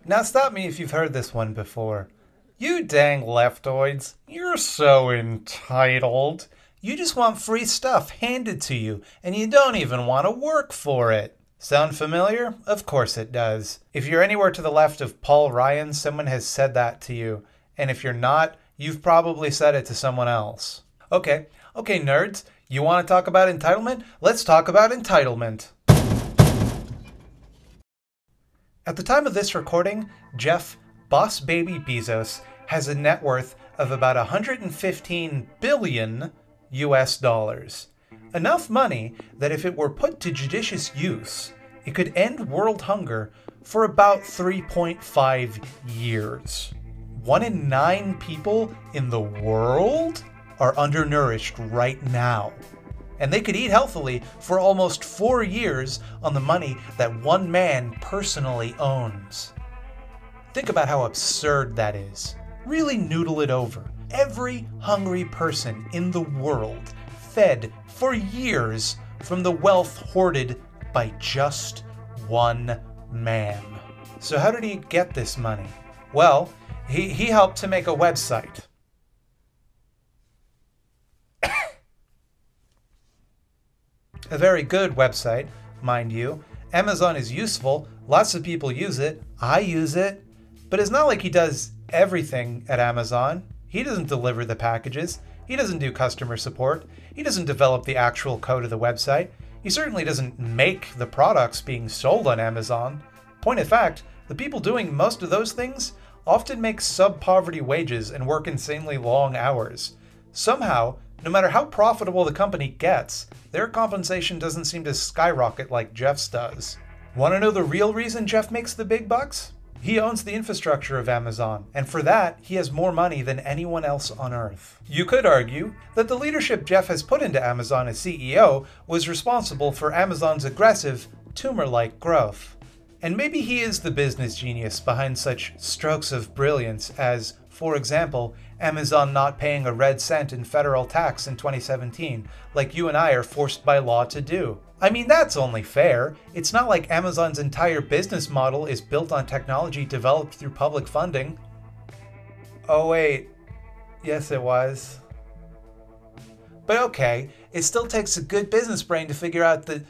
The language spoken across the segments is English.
Now stop me if you've heard this one before. You dang leftoids, you're so entitled. You just want free stuff handed to you, and you don't even want to work for it. Sound familiar? Of course it does. If you're anywhere to the left of Paul Ryan, someone has said that to you. And if you're not, you've probably said it to someone else. Okay, nerds, you want to talk about entitlement? Let's talk about entitlement. At the time of this recording, Jeff Boss Baby Bezos has a net worth of about 115 billion US dollars. Enough money that if it were put to judicious use, it could end world hunger for about 3.5 years. 1 in 9 people in the world are undernourished right now. And they could eat healthily for almost 4 years on the money that one man personally owns. Think about how absurd that is. Really noodle it over. Every hungry person in the world fed for years from the wealth hoarded by just one man. So how did he get this money? Well, he helped to make a website. A very good website, mind you. Amazon is useful. Lots of people use it. I use it. But it's not like he does everything at Amazon. He doesn't deliver the packages. He doesn't do customer support. He doesn't develop the actual code of the website. He certainly doesn't make the products being sold on Amazon. Point of fact, the people doing most of those things often make sub-poverty wages and work insanely long hours. Somehow, no matter how profitable the company gets, their compensation doesn't seem to skyrocket like Jeff's does. Want to know the real reason Jeff makes the big bucks? He owns the infrastructure of Amazon, and for that, he has more money than anyone else on Earth. You could argue that the leadership Jeff has put into Amazon as CEO was responsible for Amazon's aggressive, tumor-like growth. And maybe he is the business genius behind such strokes of brilliance as, for example, Amazon not paying a red cent in federal tax in 2017, like you and I are forced by law to do. I mean, that's only fair. It's not like Amazon's entire business model is built on technology developed through public funding. Oh wait, yes it was. But okay, it still takes a good business brain to figure out that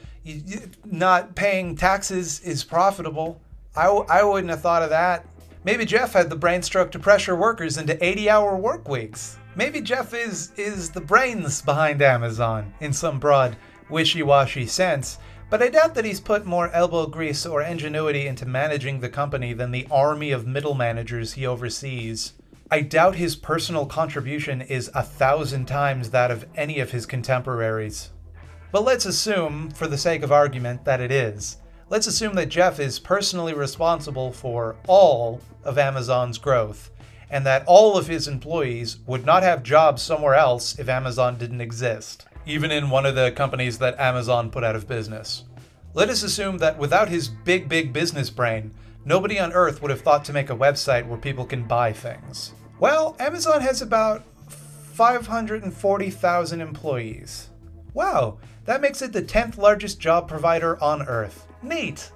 not paying taxes is profitable. I wouldn't have thought of that. Maybe Jeff had the brain stroke to pressure workers into 80-hour work weeks. Maybe Jeff is the brains behind Amazon in some broad, wishy-washy sense, but I doubt that he's put more elbow grease or ingenuity into managing the company than the army of middle managers he oversees. I doubt his personal contribution is 1,000 times that of any of his contemporaries. But let's assume, for the sake of argument, that it is. Let's assume that Jeff is personally responsible for all of Amazon's growth, and that all of his employees would not have jobs somewhere else if Amazon didn't exist, even in one of the companies that Amazon put out of business. Let us assume that without his big business brain, nobody on Earth would have thought to make a website where people can buy things. Well, Amazon has about 540,000 employees. Wow, that makes it the 10th largest job provider on Earth. Neat!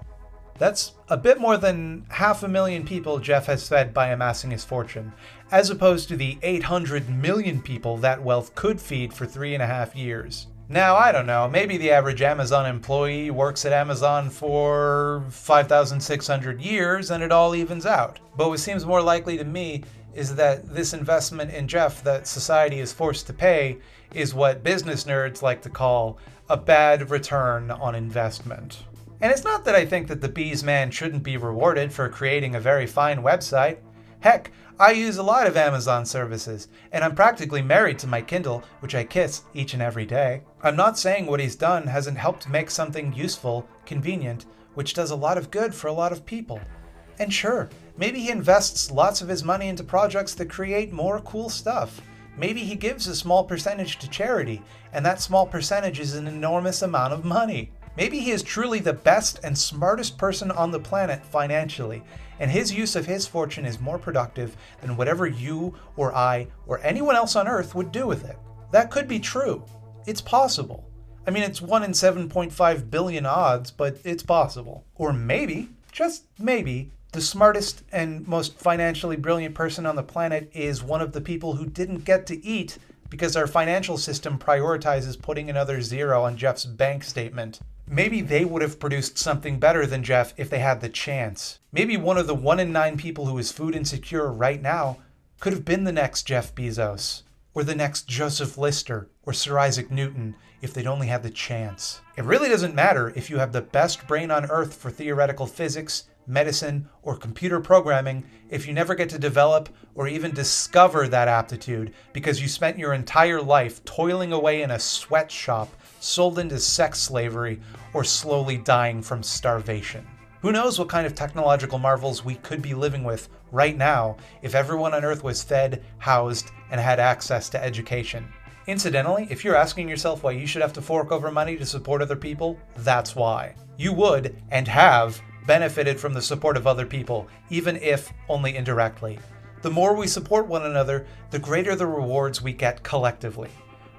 That's a bit more than 500,000 people Jeff has fed by amassing his fortune, as opposed to the 800 million people that wealth could feed for 3.5 years. Now, I don't know, maybe the average Amazon employee works at Amazon for 5,600 years and it all evens out. But what seems more likely to me is that this investment in Jeff that society is forced to pay is what business nerds like to call a bad return on investment. And it's not that I think that the bees man shouldn't be rewarded for creating a very fine website. Heck, I use a lot of Amazon services, and I'm practically married to my Kindle, which I kiss each and every day. I'm not saying what he's done hasn't helped make something useful, convenient, which does a lot of good for a lot of people. And sure, maybe he invests lots of his money into projects that create more cool stuff. Maybe he gives a small percentage to charity, and that small percentage is an enormous amount of money. Maybe he is truly the best and smartest person on the planet financially, and his use of his fortune is more productive than whatever you or I or anyone else on Earth would do with it. That could be true. It's possible. I mean, it's 1 in 7.5 billion odds, but it's possible. Or maybe, just maybe, The smartest and most financially brilliant person on the planet is one of the people who didn't get to eat because our financial system prioritizes putting another zero on Jeff's bank statement. Maybe they would have produced something better than Jeff if they had the chance. Maybe one of the 1 in 9 people who is food insecure right now could have been the next Jeff Bezos, or the next Joseph Lister, or Sir Isaac Newton, if they'd only had the chance. It really doesn't matter if you have the best brain on earth for theoretical physics, medicine, or computer programming if you never get to develop or even discover that aptitude because you spent your entire life toiling away in a sweatshop, sold into sex slavery, or slowly dying from starvation. Who knows what kind of technological marvels we could be living with right now if everyone on Earth was fed, housed, and had access to education. Incidentally, if you're asking yourself why you should have to fork over money to support other people, that's why. You would, and have, benefited from the support of other people, even if only indirectly. The more we support one another, the greater the rewards we get collectively.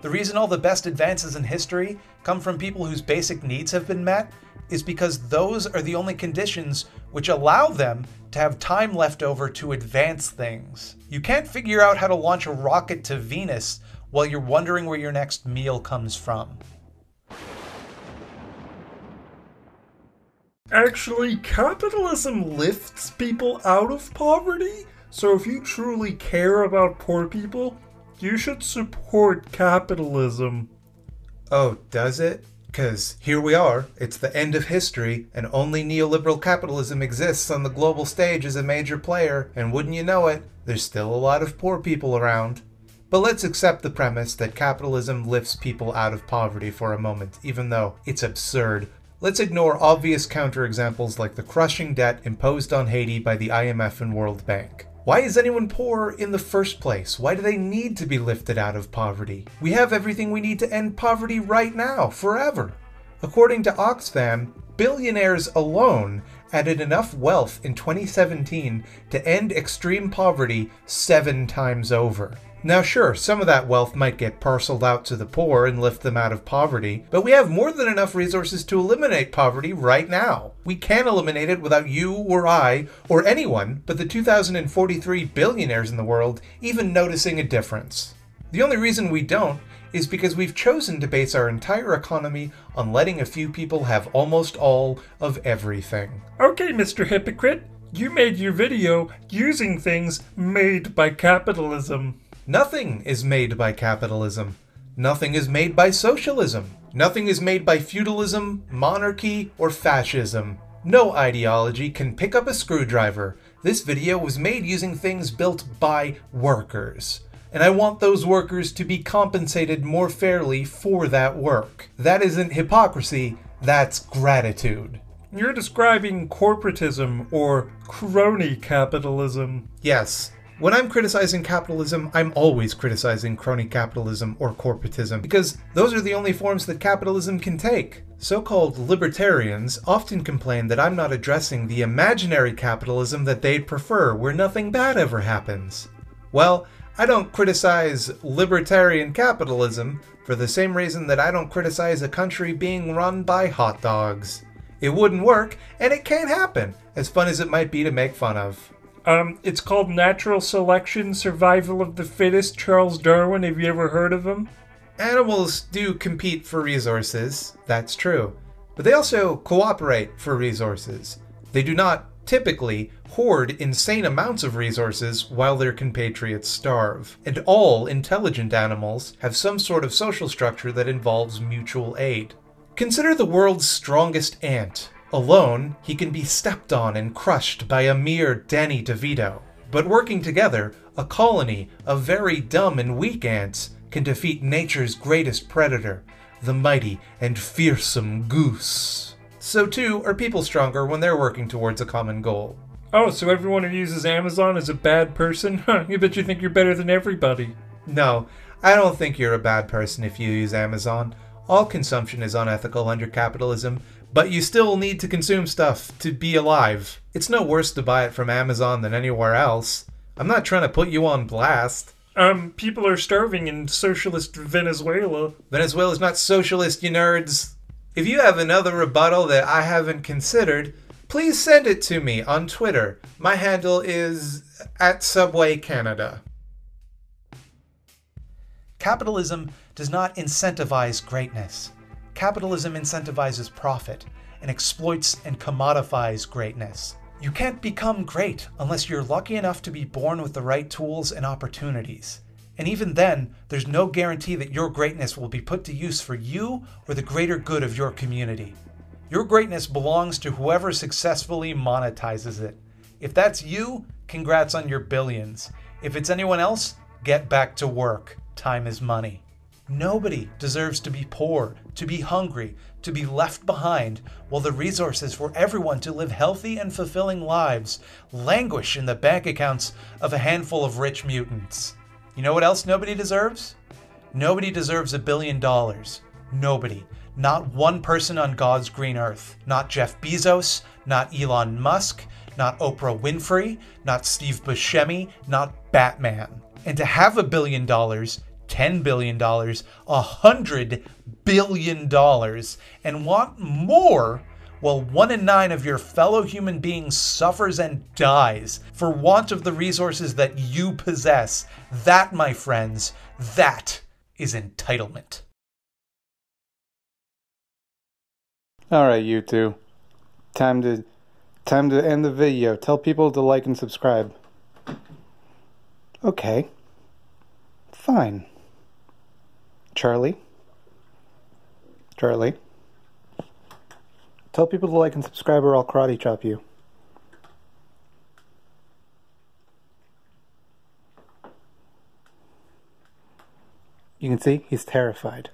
The reason all the best advances in history come from people whose basic needs have been met is because those are the only conditions which allow them to have time left over to advance things. You can't figure out how to launch a rocket to Venus while you're wondering where your next meal comes from. Actually, capitalism lifts people out of poverty, so if you truly care about poor people, you should support capitalism. Oh, does it? 'Cause here we are, it's the end of history, and only neoliberal capitalism exists on the global stage as a major player, and wouldn't you know it, there's still a lot of poor people around. But let's accept the premise that capitalism lifts people out of poverty for a moment, even though it's absurd. Let's ignore obvious counterexamples like the crushing debt imposed on Haiti by the IMF and World Bank. Why is anyone poor in the first place? Why do they need to be lifted out of poverty? We have everything we need to end poverty right now, forever. According to Oxfam, billionaires alone added enough wealth in 2017 to end extreme poverty 7 times over. Now sure, some of that wealth might get parceled out to the poor and lift them out of poverty, but we have more than enough resources to eliminate poverty right now. We can eliminate it without you or I, or anyone but the 2,043 billionaires in the world even noticing a difference. The only reason we don't is because we've chosen to base our entire economy on letting a few people have almost all of everything. Okay, Mr. Hypocrite, you made your video using things made by capitalism. Nothing is made by capitalism. Nothing is made by socialism. Nothing is made by feudalism, monarchy, or fascism. No ideology can pick up a screwdriver. This video was made using things built by workers. And I want those workers to be compensated more fairly for that work. That isn't hypocrisy, that's gratitude. You're describing corporatism or crony capitalism. Yes. When I'm criticizing capitalism, I'm always criticizing crony capitalism or corporatism, because those are the only forms that capitalism can take. So-called libertarians often complain that I'm not addressing the imaginary capitalism that they'd prefer, where nothing bad ever happens. Well, I don't criticize libertarian capitalism for the same reason that I don't criticize a country being run by hot dogs. It wouldn't work, and it can't happen, as fun as it might be to make fun of. It's called natural selection, survival of the fittest, Charles Darwin. Have you ever heard of him? Animals do compete for resources, that's true. But they also cooperate for resources. They do not, typically, hoard insane amounts of resources while their compatriots starve. And all intelligent animals have some sort of social structure that involves mutual aid. Consider the world's strongest ant. Alone, he can be stepped on and crushed by a mere Danny DeVito. But working together, a colony of very dumb and weak ants can defeat nature's greatest predator, the mighty and fearsome goose. So too are people stronger when they're working towards a common goal. Oh, so everyone who uses Amazon is a bad person? Huh, you bet you think you're better than everybody. No, I don't think you're a bad person if you use Amazon. All consumption is unethical under capitalism, but you still need to consume stuff to be alive. It's no worse to buy it from Amazon than anywhere else. I'm not trying to put you on blast. People are starving in socialist Venezuela. Venezuela's not socialist, you nerds. If you have another rebuttal that I haven't considered, please send it to me on Twitter. My handle is @SubwayCanada. Capitalism does not incentivize greatness. Capitalism incentivizes profit and exploits and commodifies greatness. You can't become great unless you're lucky enough to be born with the right tools and opportunities. And even then, there's no guarantee that your greatness will be put to use for you or the greater good of your community. Your greatness belongs to whoever successfully monetizes it. If that's you, congrats on your billions. If it's anyone else, get back to work. Time is money. Nobody deserves to be poor, to be hungry, to be left behind, while the resources for everyone to live healthy and fulfilling lives languish in the bank accounts of a handful of rich mutants. You know what else nobody deserves? Nobody deserves $1 billion. Nobody. Not one person on God's green earth. Not Jeff Bezos, not Elon Musk, not Oprah Winfrey, not Steve Buscemi, not Batman. And to have $1 billion, $10 billion, $100 billion, and want more, while 1 in 9 of your fellow human beings suffers and dies for want of the resources that you possess, that, my friends, that is entitlement. All right, you two. Time to end the video. Tell people to like and subscribe. Okay. Fine. Charlie? Tell people to like and subscribe or I'll karate chop you. You can see he's terrified.